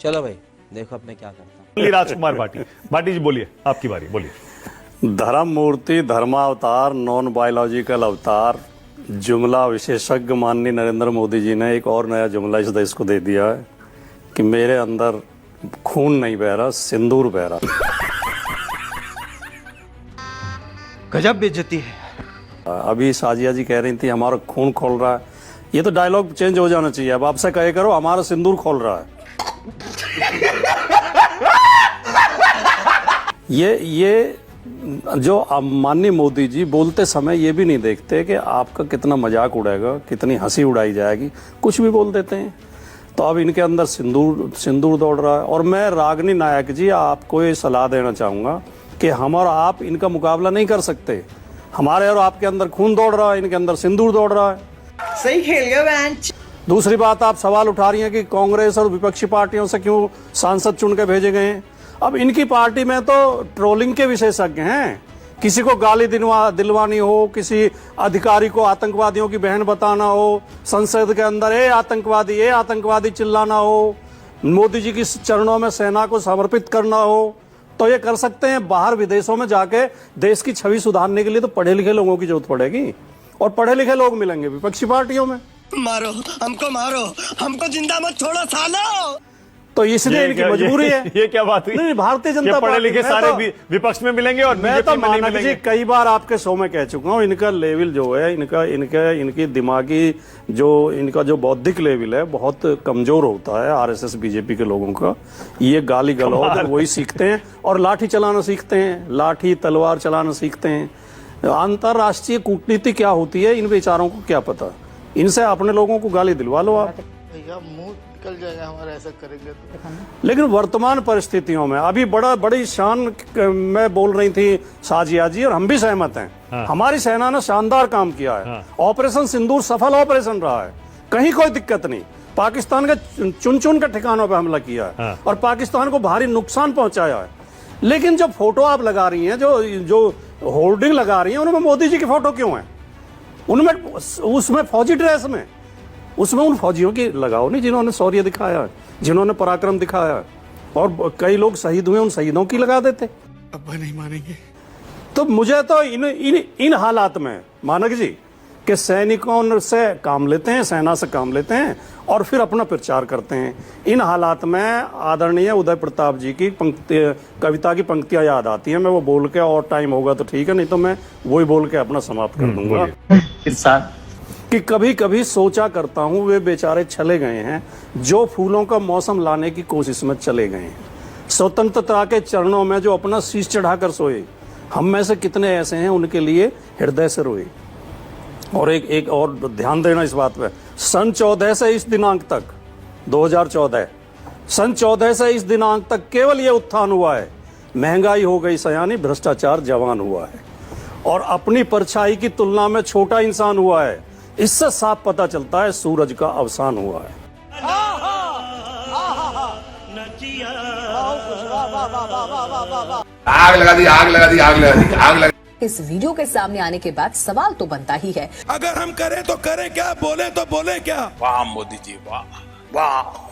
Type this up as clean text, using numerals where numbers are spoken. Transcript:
चलो भाई देखो अब मैं क्या करता हूँ। राजकुमार भाटी, भाटी जी बोलिए, आपकी बारी, बोलिए। धर्म मूर्ति, धर्मावतार, नॉन बायोलॉजिकल अवतार, जुमला विशेषज्ञ माननीय नरेंद्र मोदी जी ने एक और नया जुमला इस देश को दे दिया है कि मेरे अंदर खून नहीं बह रहा, सिंदूर बह रहा। गजब बेइज्जती है। अभी साजिया जी कह रही थी हमारा खून खोल रहा है, ये तो डायलॉग चेंज हो जाना चाहिए। अब आपसे कहे करो हमारा सिंदूर खोल रहा है। ये जो माननीय मोदी जी बोलते समय ये भी नहीं देखते कि आपका कितना मजाक उड़ेगा, कितनी हंसी उड़ाई जाएगी, कुछ भी बोल देते हैं। तो अब इनके अंदर सिंदूर दौड़ रहा है। और मैं रागिनी नायक जी आपको ये सलाह देना चाहूँगा कि हम और आप इनका मुकाबला नहीं कर सकते। हमारे और आपके अंदर खून दौड़ रहा है, इनके अंदर सिंदूर दौड़ रहा है। सही खेल गए बेंच। दूसरी बात, आप सवाल उठा रही हैं कि कांग्रेस और विपक्षी पार्टियों से क्यों सांसद चुन के भेजे गए हैं। अब इनकी पार्टी में तो ट्रोलिंग के विशेषज्ञ हैं। किसी को गाली दिलवानी हो, किसी अधिकारी को आतंकवादियों की बहन बताना हो, संसद के अंदर ए आतंकवादी चिल्लाना हो, मोदी जी की चरणों में सेना को समर्पित करना हो, तो ये कर सकते हैं। बाहर विदेशों में जाके देश की छवि सुधारने के लिए तो पढ़े लिखे लोगों की जरूरत पड़ेगी, और पढ़े लिखे लोग मिलेंगे विपक्षी पार्टियों में। मारो, हमको जिंदा मत छोड़ो सालो। तो इसलिए इनकी मजबूरी है। ये क्या बात हुई? नहीं, भारतीय जनता पढ़े लिखे सारे विपक्ष में मिलेंगे और मैं तो बीजेपी में नहीं मानक जी मिलेंगे। कई बार आपके शो में कह चुका हूँ, इनका लेवल जो है, इनकी दिमागी इनका जो बौद्धिक लेवल है बहुत कमजोर होता है। आरएसएस बीजेपी के लोगों का ये गाली गलौज वही सीखते हैं और लाठी चलाना सीखते हैं, लाठी तलवार चलाना सीखते हैं। अंतरराष्ट्रीय कूटनीति क्या होती है इन बेचारों को क्या पता। इनसे अपने लोगों को गाली दिलवा लो आप। भैया मुंह निकल जाएगा हमारा, ऐसा करेंगे तो। लेकिन वर्तमान परिस्थितियों में अभी बड़ी शान में बोल रही थी साजिया जी, और हम भी सहमत हैं। हाँ। हमारी सेना ने शानदार काम किया है। हाँ। ऑपरेशन सिंदूर सफल ऑपरेशन रहा है, कहीं कोई दिक्कत नहीं। पाकिस्तान के चुन के ठिकानों पर हमला किया है। हाँ। और पाकिस्तान को भारी नुकसान पहुंचाया है। लेकिन जो फोटो आप लगा रही हैं, जो होर्डिंग लगा रही हैं, उनमें मोदी जी की फोटो क्यों है? उनमें उसमें फौजी ड्रेस में, उसमें उन फौजियों की लगाओ नहीं जिन्होंने शौर्य दिखाया है, जिन्होंने पराक्रम दिखाया है। और कई लोग शहीद हुए, उन शहीदों की लगा देते। अब नहीं मानेंगे। तो मुझे तो इन हालात में मानक जी कि सैनिकों से काम लेते हैं, सेना से काम लेते हैं और फिर अपना प्रचार करते हैं। इन हालात में आदरणीय उदय प्रताप जी की कविता की पंक्तियां याद आती हैं। मैं वो बोल के, और टाइम होगा तो ठीक है, नहीं तो मैं वही बोल के अपना समाप्त कर दूंगा कि कभी कभी सोचा करता हूं वे बेचारे चले गए हैं जो फूलों का मौसम लाने की कोशिश में चले गए हैं। स्वतंत्रता के चरणों में जो अपना शीश चढ़ाकर सोए, हम में से कितने ऐसे हैं उनके लिए हृदय से रोए। और एक और ध्यान देना इस बात पे, सन 14 से इस दिनांक तक, 2014 सन 14 से इस दिनांक तक केवल ये उत्थान हुआ है, महंगाई हो गई सयानी, भ्रष्टाचार जवान हुआ है और अपनी परछाई की तुलना में छोटा इंसान हुआ है। इससे साफ पता चलता है सूरज का अवसान हुआ है। आग लगा दी। इस वीडियो के सामने आने के बाद सवाल तो बनता ही है, अगर हम करें तो करें क्या, बोले तो बोले क्या। वाह मोदी जी, वाह वाह।